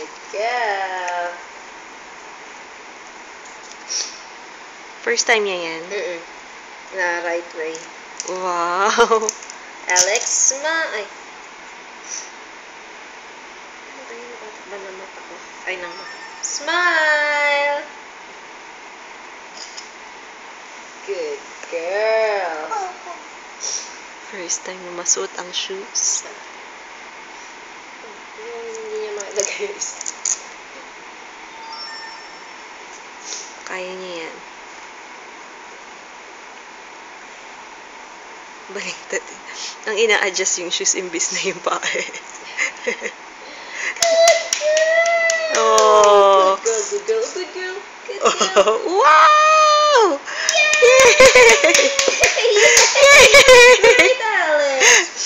Good girl. First time niya yan? Na right way. Wow! Alex, ay. Ano ba yung nakatakban ng mata ko? Ay, ng mata. Smile! Good girl. First time na masuot ang shoes. Yung hindi niya mailagay yung isa. Kaya niya yan. Baliktad. Ang ina-adjust yung shoes imbis na yung paa. Oh. Good girl, good girl, good girl. Oh. Wow! Yay! Great, Alex.